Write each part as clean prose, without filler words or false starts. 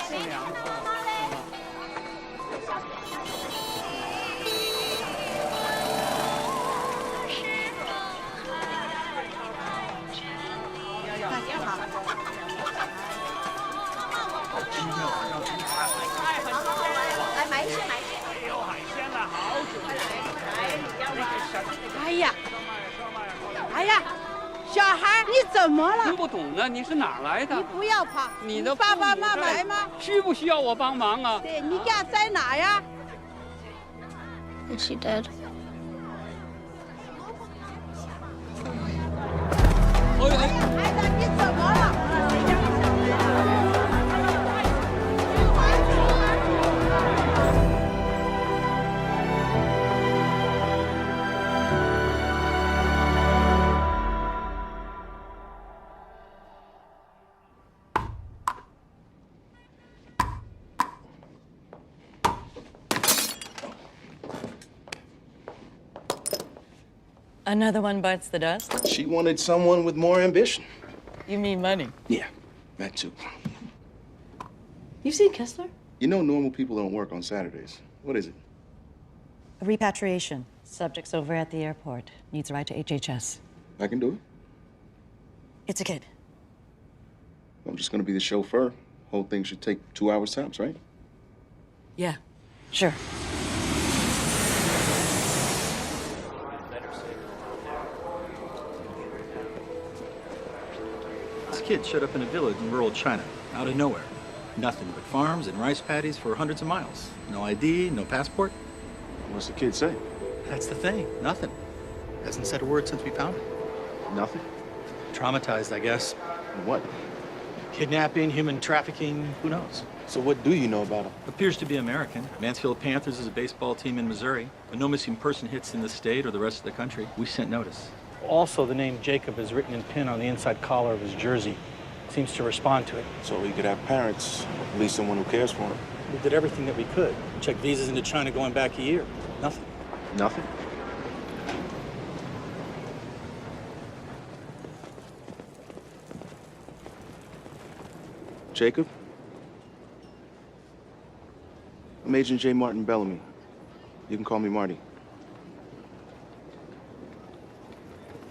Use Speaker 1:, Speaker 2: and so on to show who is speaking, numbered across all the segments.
Speaker 1: 来买一些，买一些。
Speaker 2: 没有海鲜了，好久没来，你要吧？
Speaker 3: 哎呀，哎呀，小孩，你怎么了？
Speaker 4: 听不懂呢，你是哪儿来的？
Speaker 3: 你不要怕，
Speaker 4: 你的
Speaker 3: 爸爸
Speaker 4: 父母在
Speaker 3: 妈妈来吗？
Speaker 4: 需不需要我帮忙啊？
Speaker 3: 对，你家在哪呀？
Speaker 1: Is she dead?
Speaker 3: 孩子，你怎么了？
Speaker 5: Another one bites the dust?
Speaker 6: She wanted someone with more ambition.
Speaker 5: You mean money?
Speaker 6: Yeah, that too.
Speaker 5: You've seen Kessler?
Speaker 6: You know normal people don't work on Saturdays. What is it?
Speaker 5: A repatriation. Subject's over at the airport. Needs a ride to HHS.
Speaker 6: I can do it.
Speaker 5: It's a kid.
Speaker 6: I'm just gonna be the chauffeur. Whole thing should take 2 hours tops, right?
Speaker 5: Yeah, sure.
Speaker 7: This kid showed up in a village in rural China, out of nowhere. Nothing but farms and rice paddies for hundreds of miles. No ID, no passport.
Speaker 6: What's the kid say?
Speaker 7: That's the thing, nothing. Hasn't said a word since we found him.
Speaker 6: Nothing.
Speaker 7: Traumatized, I guess.
Speaker 6: What?
Speaker 7: Kidnapping, human trafficking, who knows?
Speaker 6: So what do you know about him?
Speaker 7: Appears to be American. Mansfield Panthers is a baseball team in Missouri, but no missing person hits in the state or the rest of the country. We sent notice.
Speaker 8: Also, the name Jacob is written in pen on the inside collar of his jersey. Seems to respond to it.
Speaker 6: So he could have parents, at least someone who cares for him.
Speaker 8: We did everything that we could. Checked visas into China going back a year. Nothing.
Speaker 6: Nothing? Jacob? I'm Agent J. Martin Bellamy. You can call me Marty.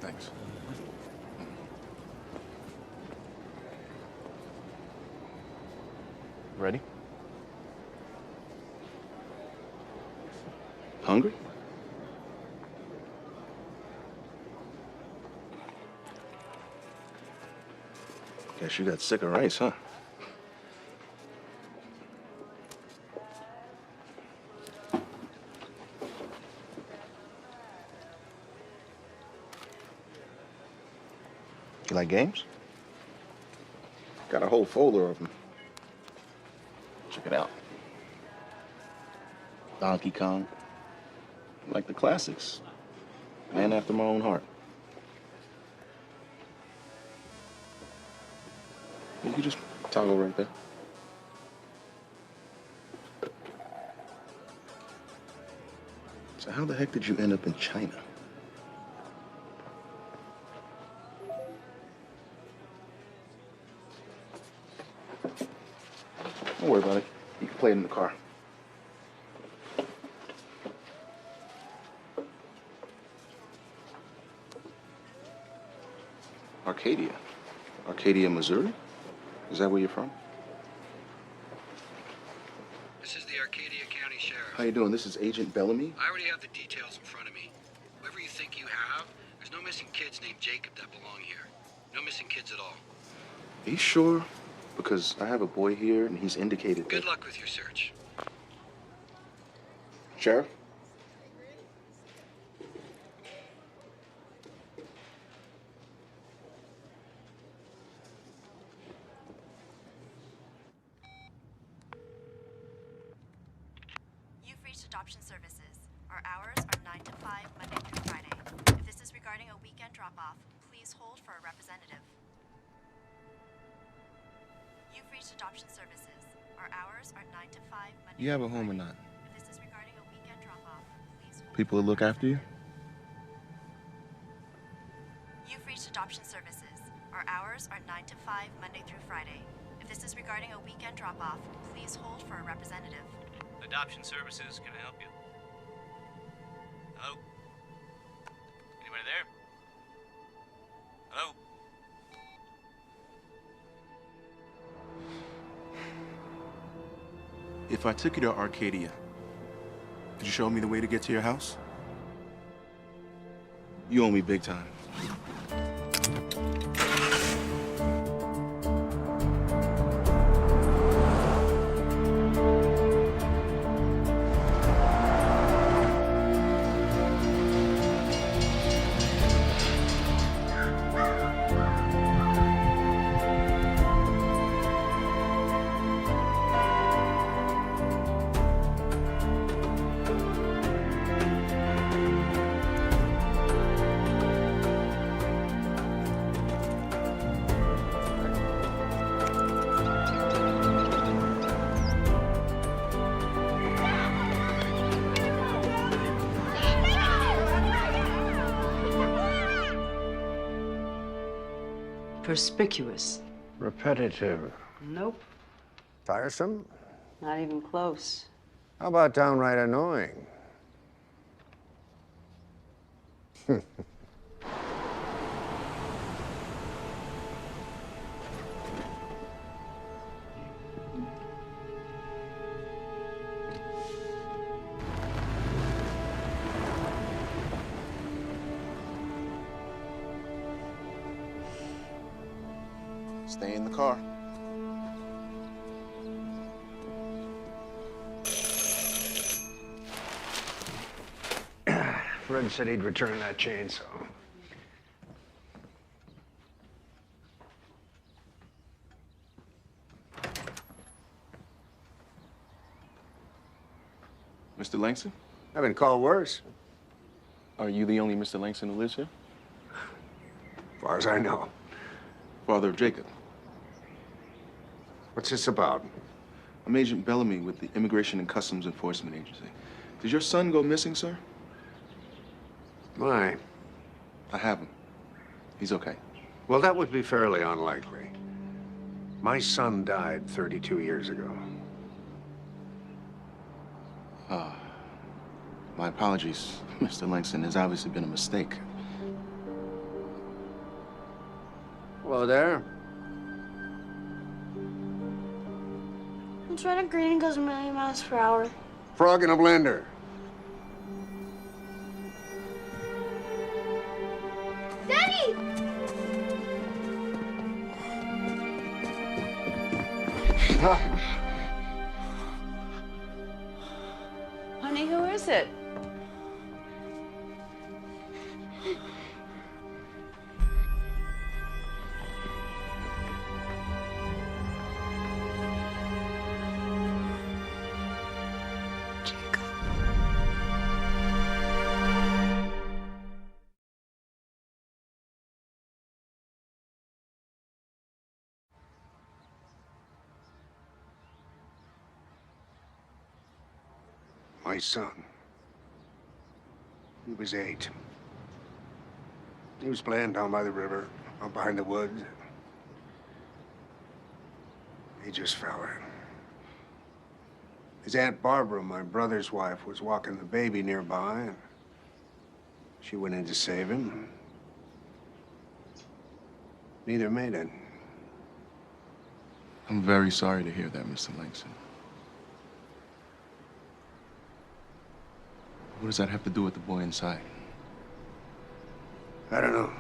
Speaker 6: Thanks. Ready? Hungry? Guess you got sick of rice, huh? You like games? Got a whole folder of them. Check it out. Donkey Kong. Like the classics. Man after my own heart. You can just toggle right there. So how the heck did you end up in China? Don't worry about it. You can play it in the car. Arcadia. Arcadia, Missouri? Is that where you're from?
Speaker 9: This is the Arcadia County Sheriff.
Speaker 6: How you doing? This is Agent Bellamy.
Speaker 9: I already have the details in front of me. Whoever you think you have, there's no missing kids named Jacob that belong here. No missing kids at all.
Speaker 6: Are you sure? Because I have a boy here and he's indicated
Speaker 9: Good
Speaker 6: that...
Speaker 9: luck with your search.
Speaker 6: Sheriff?
Speaker 10: You've reached Adoption Services. Our hours are 9 to 5, Monday through Friday. If this is regarding a weekend drop-off, please hold for a representative. You've reached Adoption Services. Our hours are 9 to 5, Monday
Speaker 6: You have a
Speaker 10: through
Speaker 6: home or
Speaker 10: Friday.
Speaker 6: not?
Speaker 10: If this is regarding a weekend drop-off, please hold.
Speaker 6: People who look after you?
Speaker 10: You've reached Adoption Services. Our hours are 9 to 5, Monday through Friday. If this is regarding a weekend drop-off, please hold for a representative.
Speaker 11: Adoption Services, can I help you? Hello? Anybody there? Hello?
Speaker 6: If I took you to Arcadia, could you show me the way to get to your house? You owe me big time.
Speaker 12: Perspicuous.
Speaker 13: Repetitive.
Speaker 12: Nope,
Speaker 13: Tiresome?
Speaker 12: not even close.
Speaker 13: How about downright annoying?
Speaker 6: Stay in the car.
Speaker 13: Fred said he'd return that chainsaw.
Speaker 6: Mr. Langston?
Speaker 13: I've been called worse.
Speaker 6: Are you the only Mr. Langston who lives here?
Speaker 13: As far as I know.
Speaker 6: Father of Jacob.
Speaker 13: What's this about?
Speaker 6: I'm Agent Bellamy with the Immigration and Customs Enforcement Agency. Did your son go missing, sir?
Speaker 13: Why?
Speaker 6: I have him. He's okay.
Speaker 13: Well, that would be fairly unlikely. My son died 32 years ago.
Speaker 6: My apologies, Mr. Langston. There's obviously been a mistake.
Speaker 13: Hello there.
Speaker 1: It's when a green goes a million miles per hour.
Speaker 13: Frog in a blender.
Speaker 1: Daddy!
Speaker 12: Honey, who is it?
Speaker 13: My son. He was 8. He was playing down by the river, out behind the woods. He just fell in. His Aunt Barbara, my brother's wife, was walking the baby nearby, and she went in to save him. Neither made it.
Speaker 6: I'm very sorry to hear that, Mr. Langston. What does that have to do with the boy inside?
Speaker 13: I don't know.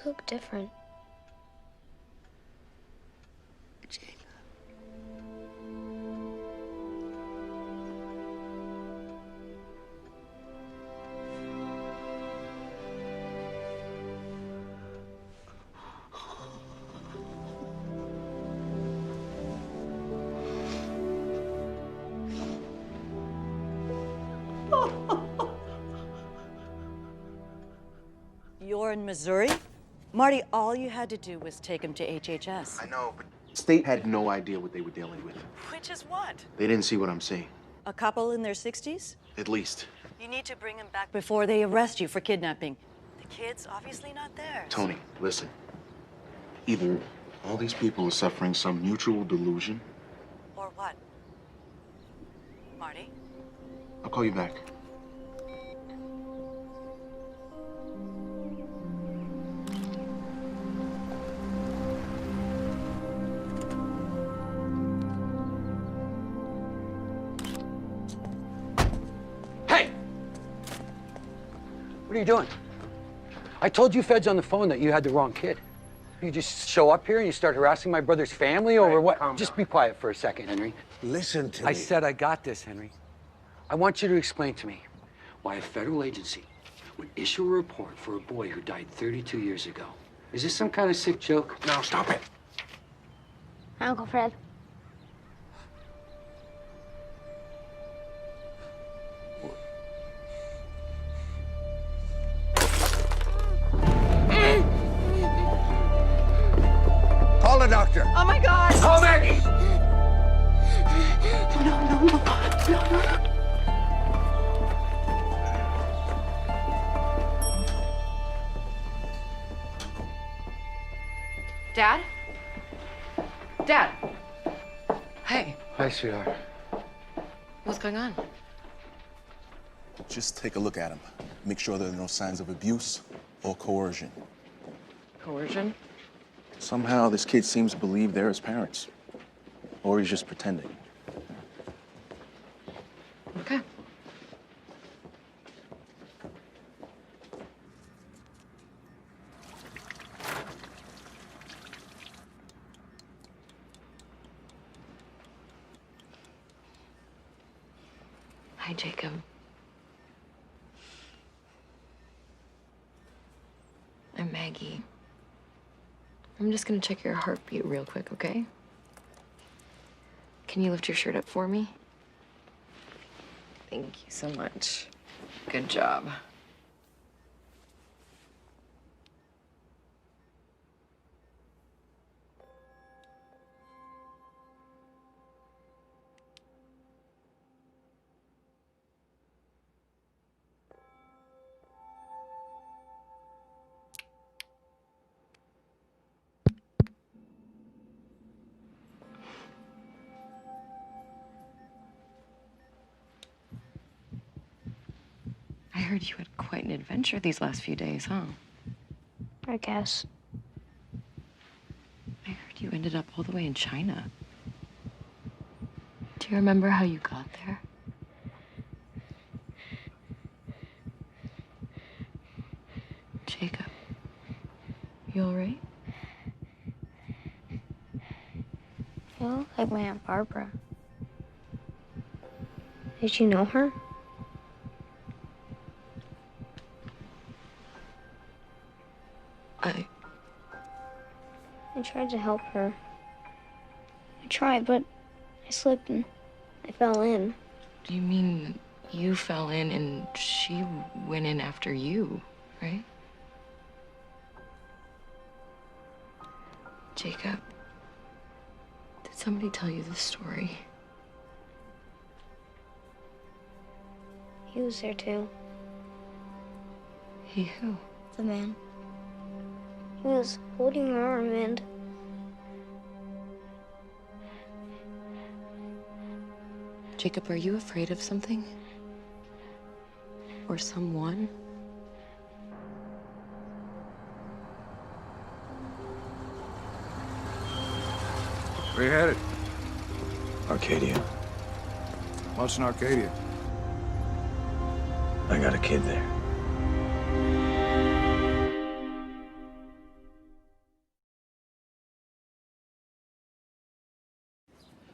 Speaker 1: look different.
Speaker 5: You're in Missouri? Marty, all you had to do was take him to HHS.
Speaker 6: I know, but state had no idea what they were dealing with.
Speaker 5: Which is what?
Speaker 6: They didn't see what I'm seeing.
Speaker 5: A couple in their 60s?
Speaker 6: At least.
Speaker 5: You need to bring him back before they arrest you for kidnapping. The kid's obviously not there.
Speaker 6: Tony, listen. Either all these people are suffering some mutual delusion.
Speaker 5: Or what? Marty?
Speaker 6: I'll call you back.
Speaker 14: What are you doing? I told you feds on the phone that you had the wrong kid. You just show up here and you start harassing my brother's family over what? Just be quiet for a second, Henry.
Speaker 13: Listen to me.
Speaker 14: I said I got this, Henry. I want you to explain to me why a federal agency would issue a report for a boy who died 32 years ago. Is this some kind of sick joke?
Speaker 13: No, stop it.
Speaker 1: Uncle Fred.
Speaker 13: Call a doctor.
Speaker 3: Oh my God!
Speaker 13: Call Maggie.
Speaker 3: No.
Speaker 12: Dad? Dad? Hey,
Speaker 14: Hi, sweetheart.
Speaker 12: what's going on?
Speaker 15: Just take a look at him. Make sure there are no signs of abuse or coercion.
Speaker 12: Coercion?
Speaker 15: Somehow this kid seems to believe they're his parents. Or he's just pretending.
Speaker 12: Okay. Hi, Jacob. I'm Maggie. I'm just gonna check your heartbeat real quick, okay? Can you lift your shirt up for me? Thank you so much. Good job. I heard you had quite an adventure these last few days, huh?
Speaker 1: I guess.
Speaker 12: I heard you ended up all the way in China. Do you remember how you got there? Jacob, you all right?
Speaker 1: You look like my Aunt Barbara. Did you know her? I tried to help her. I tried, but I slipped and I fell in.
Speaker 12: Do you mean you fell in and she went in after you, right? Jacob, did somebody tell you this story?
Speaker 1: He was there too.
Speaker 12: He who?
Speaker 1: The man. He was holding her arm and...
Speaker 12: Jacob, are you afraid of something? Or someone?
Speaker 13: Where you headed?
Speaker 15: Arcadia.
Speaker 13: What's in Arcadia?
Speaker 15: I got a kid there.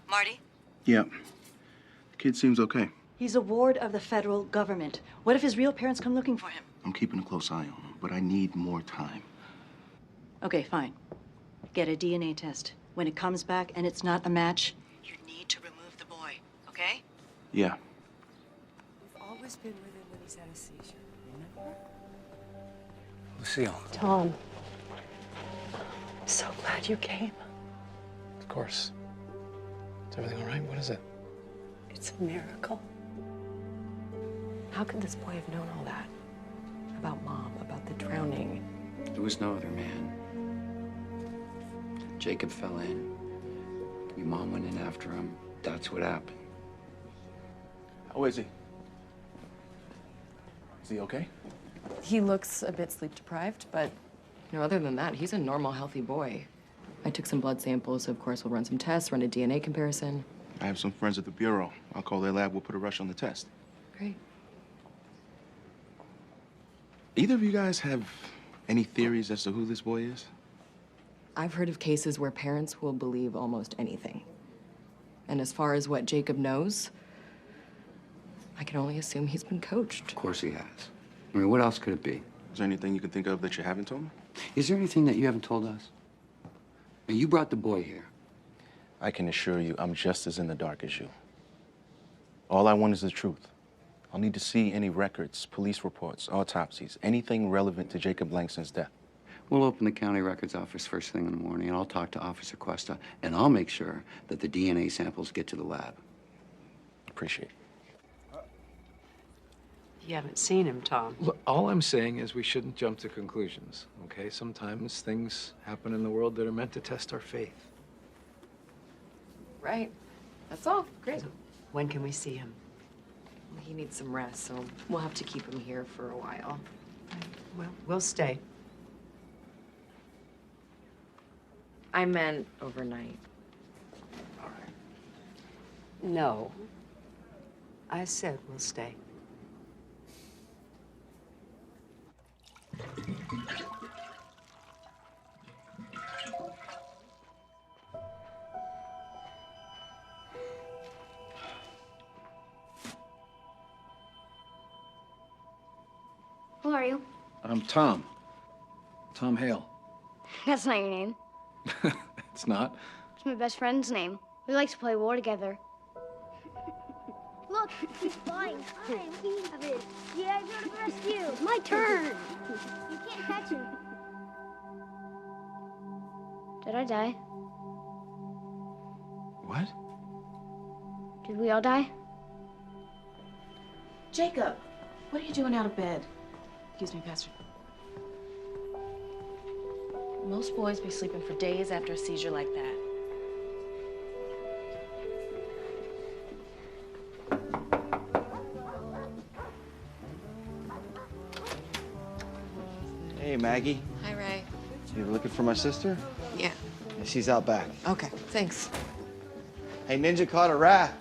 Speaker 5: Marty?
Speaker 15: Yeah. The kid seems okay.
Speaker 5: He's a ward of the federal government. What if his real parents come looking for him?
Speaker 15: I'm keeping a close eye on him, but I need more time.
Speaker 5: Okay, fine. Get a DNA test. When it comes back and it's not a match, you need to remove the boy, okay?
Speaker 15: Yeah.
Speaker 16: We've always been with him when he's had a seizure, remember?
Speaker 8: Lucille.
Speaker 16: Tom, I'm so glad you came.
Speaker 8: Of course. Is everything all right? What is it?
Speaker 16: It's a miracle. How could this boy have known all that? About Mom, about the drowning.
Speaker 9: There was no other man. Jacob fell in. Your mom went in after him. That's what happened.
Speaker 15: How is he? Is he okay?
Speaker 12: He looks a bit sleep deprived, but other than that, he's a normal, healthy boy. I took some blood samples, so of course we'll run some tests, run a DNA comparison.
Speaker 15: I have some friends at the Bureau. I'll call their lab. We'll put a rush on the test.
Speaker 12: Great.
Speaker 15: Either of you guys have any theories as to who this boy is?
Speaker 12: I've heard of cases where parents will believe almost anything. And as far as what Jacob knows, I can only assume he's been coached.
Speaker 9: Of course he has. I mean, what else could it be?
Speaker 15: Is there anything you can think of that you haven't told me?
Speaker 9: Is there anything that you haven't told us? Now, you brought the boy here.
Speaker 15: I can assure you I'm just as in the dark as you. All I want is the truth. I'll need to see any records, police reports, autopsies, anything relevant to Jacob Langston's death.
Speaker 9: We'll open the county records office first thing in the morning, and I'll talk to Officer Cuesta, and I'll make sure that the DNA samples get to the lab.
Speaker 15: Appreciate it.
Speaker 16: You haven't seen him, Tom.
Speaker 17: Look, all I'm saying is we shouldn't jump to conclusions, okay? Sometimes things happen in the world that are meant to test our faith.
Speaker 12: Right. That's all. Great.
Speaker 16: When can we see him?
Speaker 12: Well, he needs some rest, so we'll have to keep him here for a while.
Speaker 16: Well, we'll stay.
Speaker 12: I meant overnight.
Speaker 16: No. I said we'll stay.
Speaker 1: Who are you?
Speaker 17: I'm Tom. Tom Hale.
Speaker 1: That's not your name.
Speaker 17: It's not.
Speaker 1: It's my best friend's name. We like to play war together. Look, he's flying high. We have it. Yeah, I go to the rescue. It's my turn. You can't catch him. Did I die?
Speaker 15: What?
Speaker 1: Did we all die?
Speaker 5: Jacob, what are you doing out of bed? Excuse me, Pastor. Most boys be sleeping for days after a seizure like that.
Speaker 18: Hey, Maggie.
Speaker 12: Hi, Ray.
Speaker 18: You looking for my sister?
Speaker 12: Yeah.
Speaker 18: Yeah, she's out back.
Speaker 12: Okay, thanks.
Speaker 18: Hey, Ninja caught a rat.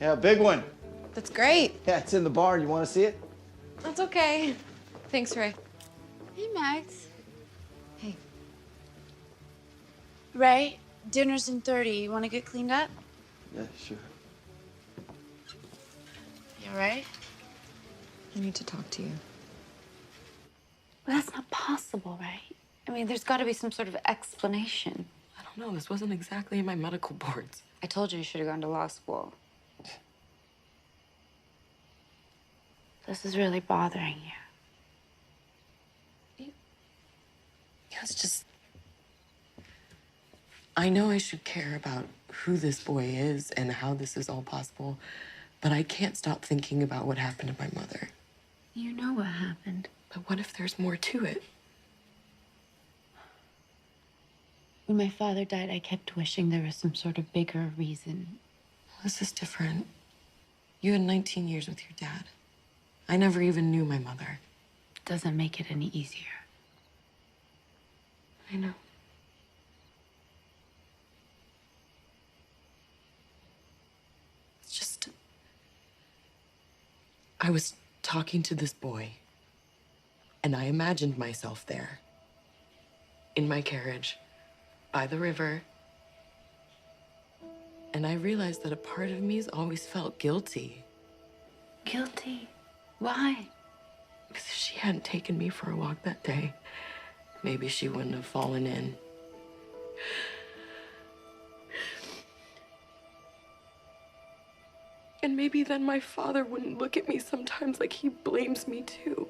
Speaker 18: Yeah, a big one.
Speaker 12: That's great.
Speaker 18: Yeah, it's in the barn. You want to see it?
Speaker 12: That's okay. Thanks, Ray.
Speaker 3: Hey, Max.
Speaker 12: Hey.
Speaker 3: Ray, dinner's in 30. You want to get cleaned up?
Speaker 18: Yeah, sure.
Speaker 3: You all right?
Speaker 12: I need to talk to you.
Speaker 3: But that's not possible, right? I mean, there's got to be some sort of explanation.
Speaker 12: I don't know. This wasn't exactly in my medical boards.
Speaker 3: I told you should have gone to law school. This is really bothering you.
Speaker 12: It's just... I know I should care about who this boy is and how this is all possible, but I can't stop thinking about what happened to my mother.
Speaker 3: You know what happened.
Speaker 12: But what if there's more to it?
Speaker 3: When my father died, I kept wishing there was some sort of bigger reason.
Speaker 12: This is different. You had 19 years with your dad. I never even knew my mother.
Speaker 3: Doesn't make it any easier.
Speaker 12: I know. It's just... I was talking to this boy, and I imagined myself there, in my carriage, by the river, and And I realized that a part of me's always felt guilty.
Speaker 3: Guilty? Why?
Speaker 12: Because if she hadn't taken me for a walk that day, maybe she wouldn't have fallen in. And maybe then my father wouldn't look at me sometimes like he blames me too.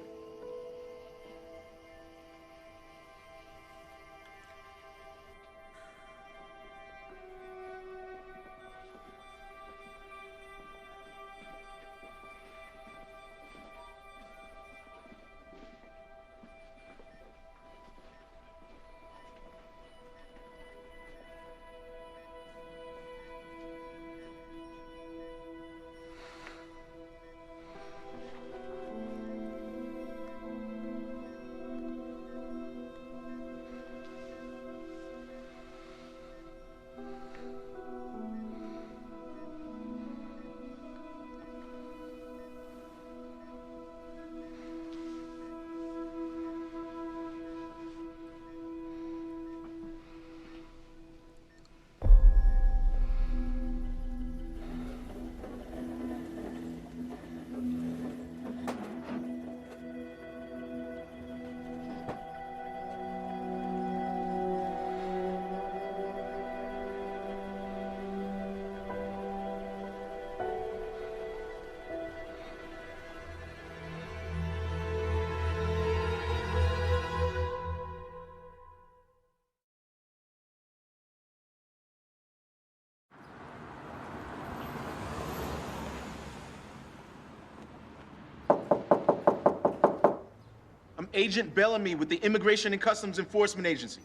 Speaker 15: I'm Agent Bellamy with the Immigration and Customs Enforcement Agency.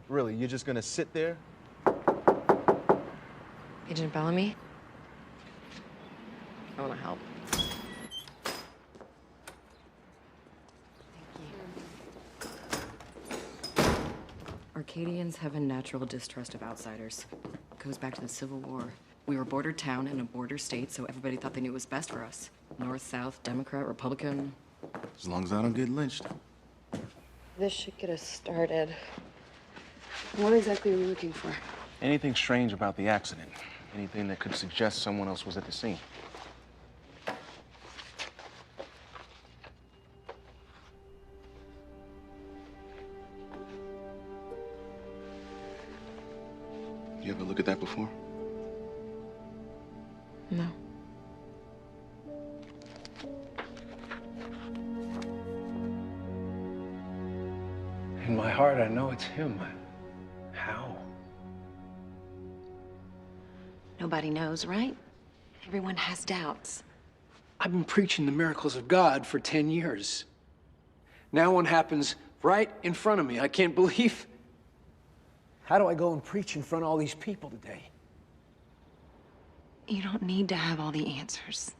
Speaker 15: Really, you're just gonna sit there?
Speaker 12: Agent Bellamy? I want to help. Arcadians have a natural distrust of outsiders. It goes back to the Civil War. We were a border town and a border state, so everybody thought they knew what was best for us. North, South, Democrat, Republican.
Speaker 15: As long as I don't get lynched.
Speaker 12: This should get us started. What exactly are we looking for?
Speaker 15: Anything strange about the accident? Anything that could suggest someone else was at the scene? You ever look at that before?
Speaker 12: No.
Speaker 13: In my heart, I know it's him. How?
Speaker 5: Nobody knows, right? Everyone has doubts.
Speaker 14: I've been preaching the miracles of God for 10 years. Now one happens right in front of me. I can't believe. How do I go and preach in front of all these people today?
Speaker 5: You don't need to have all the answers.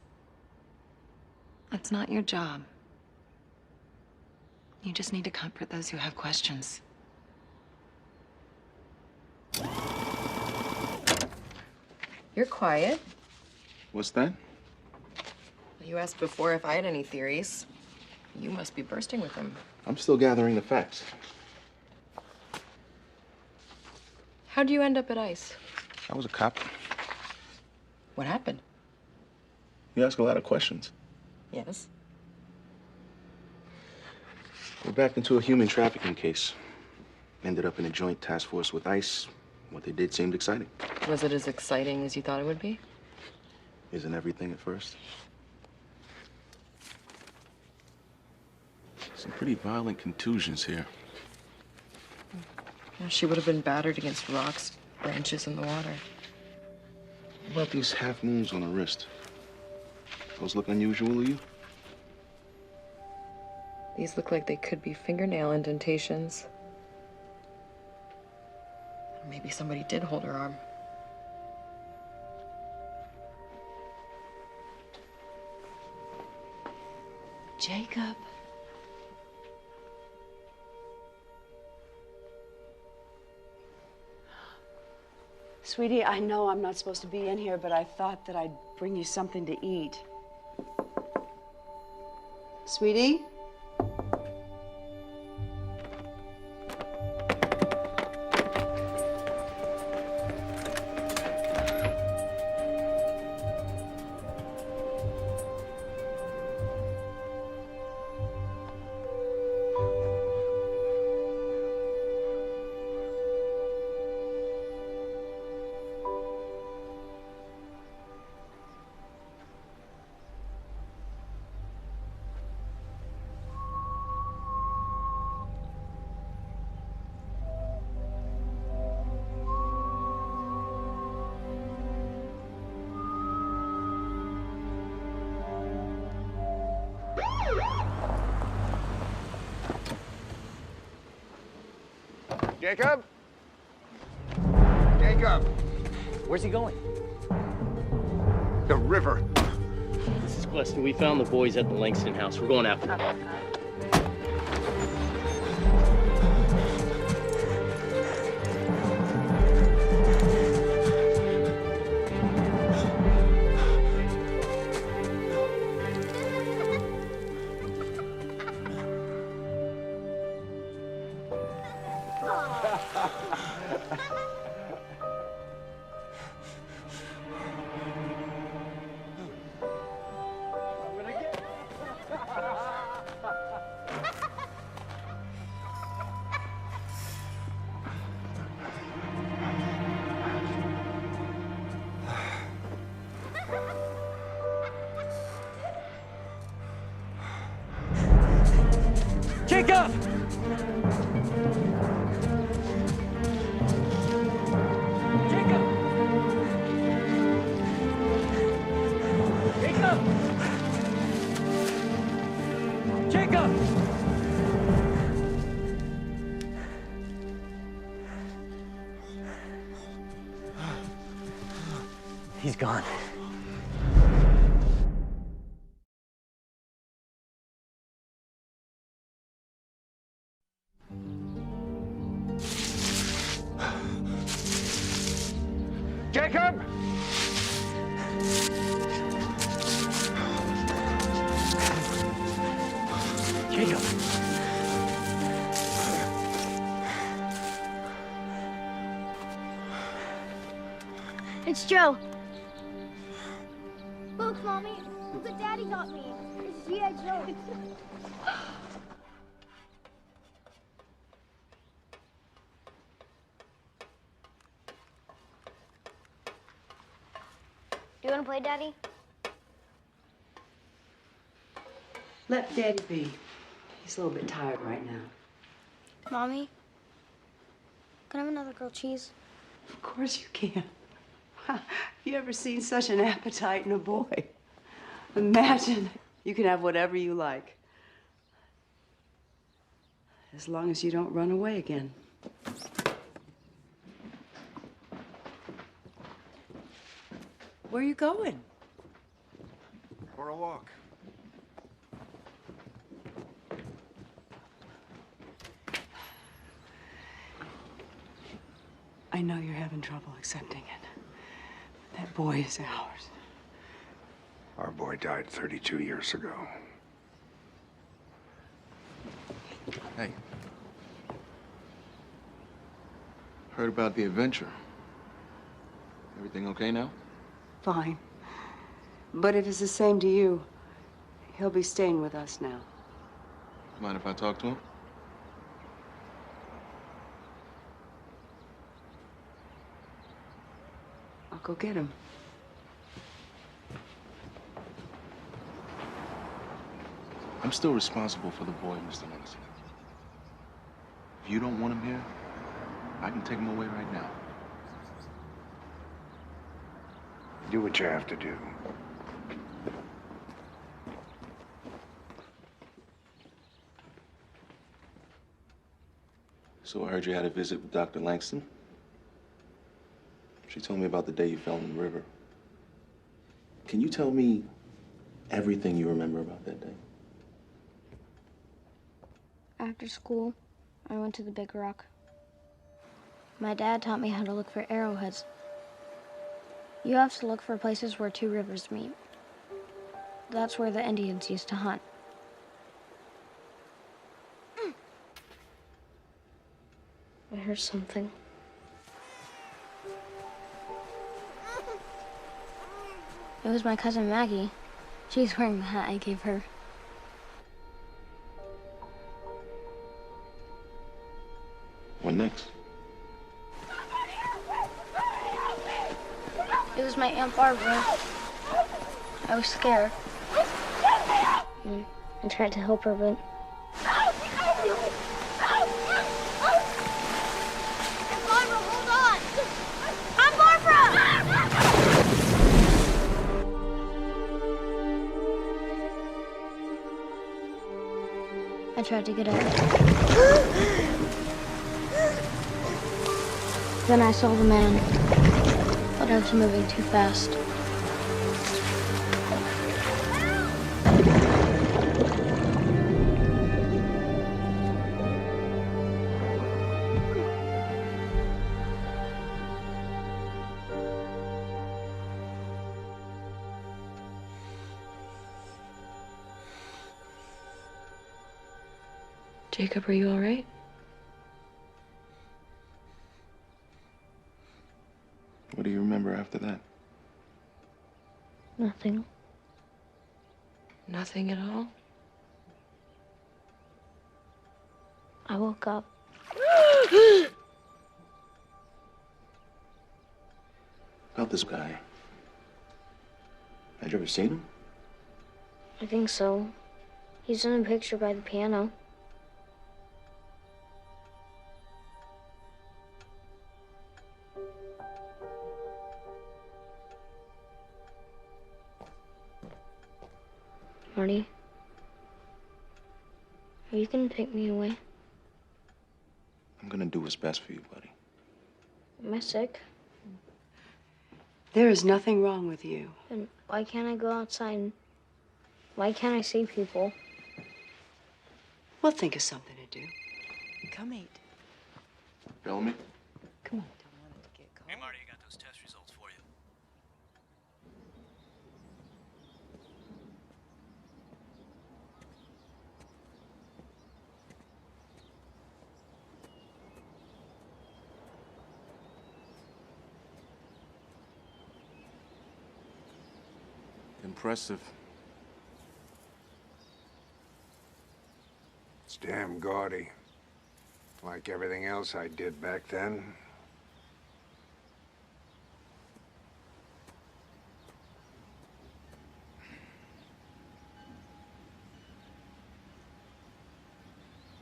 Speaker 5: That's not your job. You just need to comfort those who have questions.
Speaker 12: You're quiet.
Speaker 15: What's that?
Speaker 12: You asked before if I had any theories. You must be bursting with them.
Speaker 15: I'm still gathering the facts.
Speaker 12: How'd you end up at ICE?
Speaker 15: I was a cop.
Speaker 12: What happened?
Speaker 15: You ask a lot of questions.
Speaker 12: Yes.
Speaker 15: We're back into a human trafficking case. Ended up in a joint task force with ICE. What they did seemed exciting.
Speaker 12: Was it as exciting as you thought it would be?
Speaker 15: Isn't everything at first? Some pretty violent contusions here.
Speaker 12: Yeah, she would have been battered against rocks, branches in the water.
Speaker 15: What about these half moons on her wrist? Those look unusual to you?
Speaker 12: These look like they could be fingernail indentations. Maybe somebody did hold her arm.
Speaker 5: Jacob.
Speaker 2: Sweetie, I know I'm not supposed to be in here, but I thought that I'd bring you something to eat. Sweetie?
Speaker 13: Jacob? Jacob!
Speaker 19: Where's he going?
Speaker 13: The river.
Speaker 19: This is Weston. We found the boys at the Langston house. We're going after them. Jacob! Jacob! Jacob! Jacob! He's gone.
Speaker 13: Jacob!
Speaker 19: Jacob!
Speaker 1: It's Joe. Look, Mommy. Look what Daddy got me. It's G.I. Joe. Do you want to play, Daddy?
Speaker 2: Let Daddy be. He's a little bit tired right now.
Speaker 1: Mommy, can I have another grilled cheese?
Speaker 2: Of course you can. Have you ever seen such an appetite in a boy? Imagine. You can have whatever you like. As long as you don't run away again. Where are you going?
Speaker 13: For a walk.
Speaker 2: I know you're having trouble accepting it. That boy is ours.
Speaker 13: Our boy died 32 years ago.
Speaker 15: Hey. Heard about the adventure. Everything okay now?
Speaker 2: Fine. But if it's the same to you, he'll be staying with us now.
Speaker 15: Mind if I talk to him?
Speaker 2: I'll go get him.
Speaker 15: I'm still responsible for the boy, Mr. Langston. If you don't want him here, I can take him away right now.
Speaker 13: Do what you have to do.
Speaker 15: So I heard you had a visit with Dr. Langston. She told me about the day you fell in the river. Can you tell me everything you remember about that day?
Speaker 1: After school, I went to the Big Rock. My dad taught me how to look for arrowheads. You have to look for places where two rivers meet. That's where the Indians used to hunt. I heard something. It was my cousin Maggie. She's wearing the hat I gave her.
Speaker 15: What next?
Speaker 1: It was my Aunt Barbara. I was scared. I tried to help her, but...
Speaker 20: Barbara, hold on! I'm Barbara!
Speaker 1: I tried to get out. Then I saw the man, but I was moving too fast.
Speaker 16: Jacob, are you all right?
Speaker 15: What do you remember after that?
Speaker 1: Nothing.
Speaker 16: Nothing at all?
Speaker 1: I woke up.
Speaker 15: About this guy. Had you ever seen him?
Speaker 1: I think so. He's in a picture by the piano. Marty, are you gonna take me away?
Speaker 15: I'm gonna do what's best for you, buddy.
Speaker 1: Am I sick?
Speaker 2: There is nothing wrong with you.
Speaker 1: Then why can't I go outside? Why can't I see people?
Speaker 2: We'll think of something to do.
Speaker 5: Come eat.
Speaker 15: Bellamy?
Speaker 5: Come on.
Speaker 11: Hey, Marty, I got those test results for you.
Speaker 15: Impressive.
Speaker 13: It's damn gaudy. Like everything else I did back then.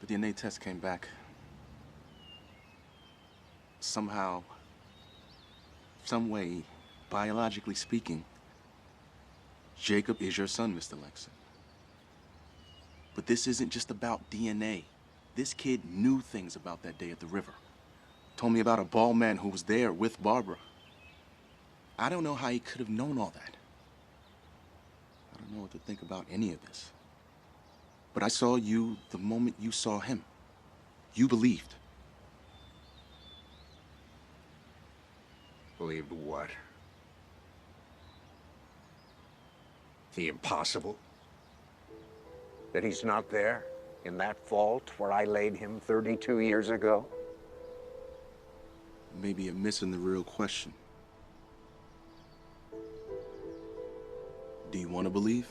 Speaker 15: The DNA test came back. Somehow, some way, biologically speaking, Jacob is your son, Mr. Lexon. But this isn't just about DNA. This kid knew things about that day at the river. Told me about a bald man who was there with Barbara. I don't know how he could have known all that. I don't know what to think about any of this. But I saw you the moment you saw him. You believed.
Speaker 13: Believed what? The impossible? That he's not there in that vault where I laid him 32 years ago?
Speaker 15: Maybe you're missing the real question. Do you want to believe?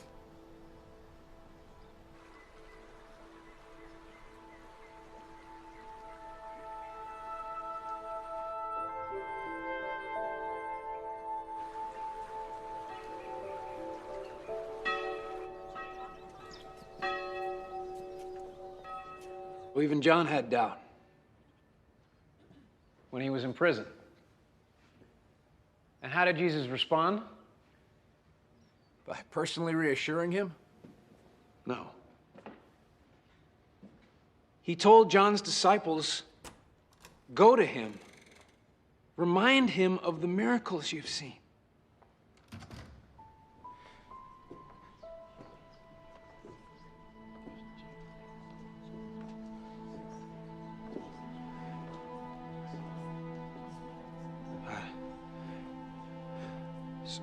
Speaker 14: Well, even John had doubt when he was in prison. And how did Jesus respond? By personally reassuring him? No. He told John's disciples, go to him. Remind him of the miracles you've seen.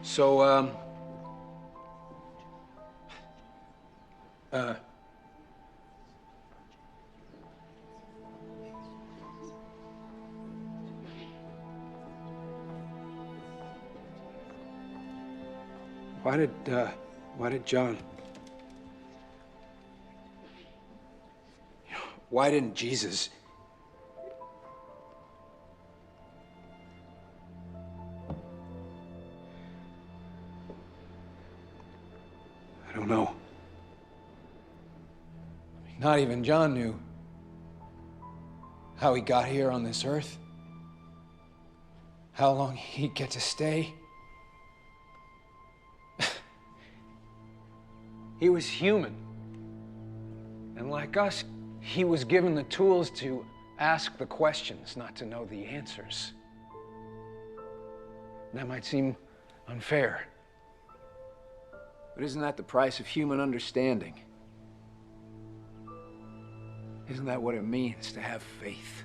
Speaker 14: So, why did John? Why didn't Jesus? I don't know. Not even John knew how he got here on this earth, how long he'd get to stay. He was human. And like us, he was given the tools to ask the questions, not to know the answers. That might seem unfair. But isn't that the price of human understanding? Isn't that what it means to have faith?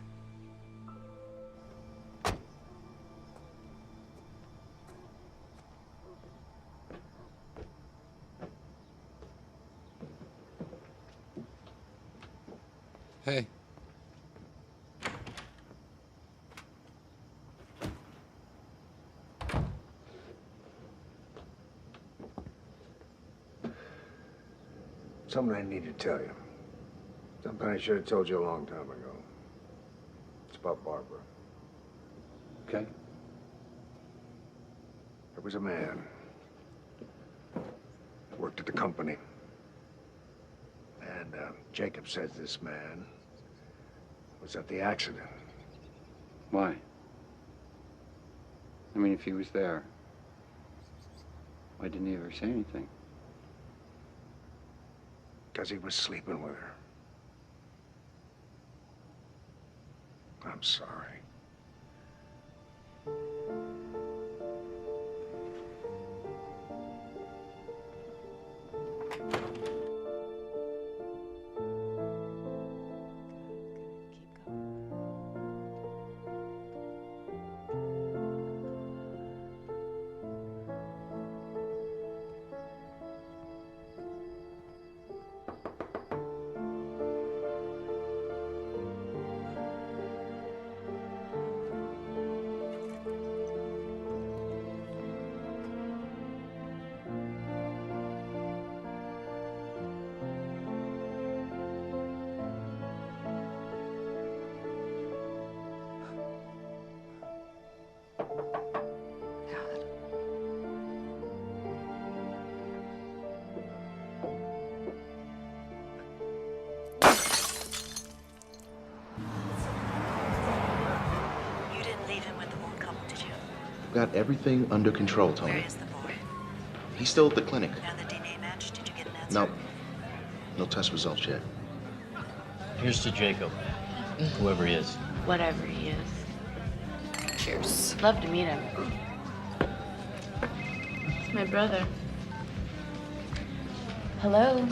Speaker 15: Hey.
Speaker 13: Something I need to tell you. Something I should have told you a long time ago. It's about Barbara.
Speaker 14: Okay.
Speaker 13: There was a man who worked at the company. And Jacob says this man was at the accident.
Speaker 21: Why? I mean, if he was there, why didn't he ever say anything?
Speaker 13: Because he was sleeping with her. I'm sorry.
Speaker 10: You didn't leave him with the old couple, did you?
Speaker 6: Got everything under control, Tony.
Speaker 10: Where is the boy?
Speaker 6: He's still at the clinic.
Speaker 10: And the DNA match? Did you get an answer?
Speaker 6: No. No test results yet.
Speaker 19: Here's to Jacob, whoever he is.
Speaker 3: Whatever he is. Cheers. Love to meet him. It's my brother. Hello?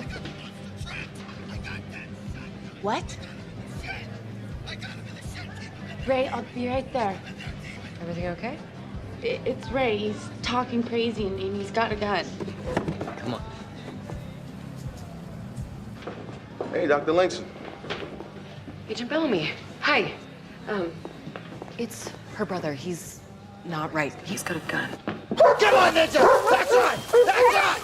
Speaker 3: What? Ray, I'll be right there.
Speaker 12: Everything okay?
Speaker 3: It's Ray. He's talking crazy and he's got a gun.
Speaker 19: Come on.
Speaker 6: Hey, Dr. Langston.
Speaker 12: Agent Bellamy. Hi. It's her brother. He's not right. He's got a gun.
Speaker 18: Come on, Ninja! That's right! That's right!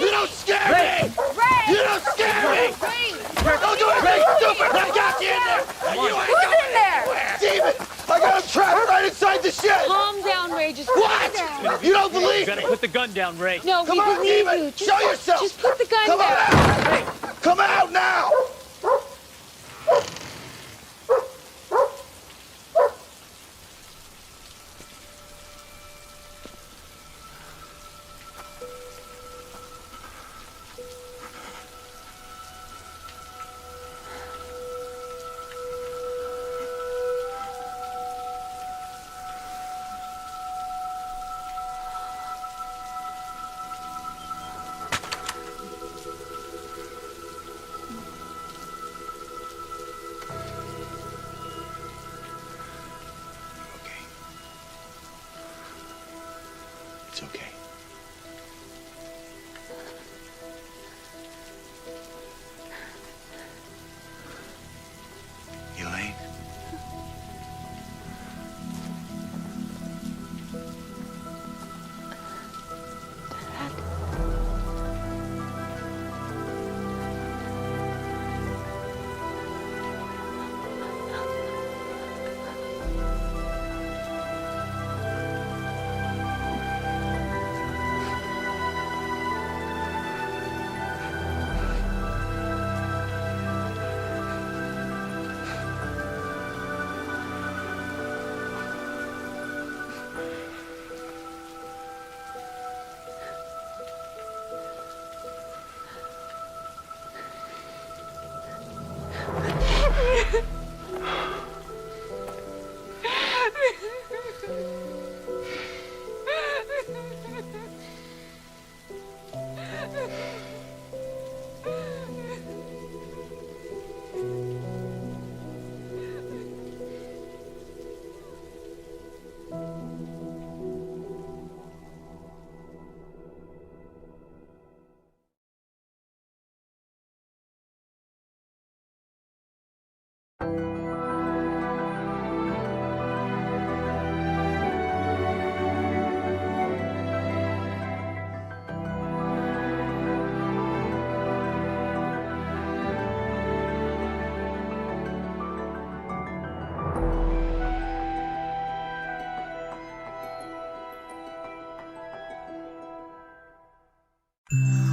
Speaker 18: You don't scare me!
Speaker 20: Ray!
Speaker 18: You don't scare me!
Speaker 20: Ray!
Speaker 18: Don't do anything stupid! I got you in there! And you ain't
Speaker 20: Who's
Speaker 18: going
Speaker 20: in there?
Speaker 18: anywhere! Demon! I got him trapped right inside the shed!
Speaker 20: Calm down, Ray. Just
Speaker 18: What?
Speaker 20: calm down.
Speaker 18: You don't believe
Speaker 19: You gotta
Speaker 18: me?
Speaker 19: put the gun down, Ray.
Speaker 20: No,
Speaker 18: Come
Speaker 20: we
Speaker 18: on,
Speaker 20: believe
Speaker 18: Demon!
Speaker 20: you. Just,
Speaker 18: Show yourself!
Speaker 20: Just put the gun
Speaker 18: Come
Speaker 20: down.
Speaker 18: on out! Come out now!
Speaker 6: It's okay. Elaine?
Speaker 4: you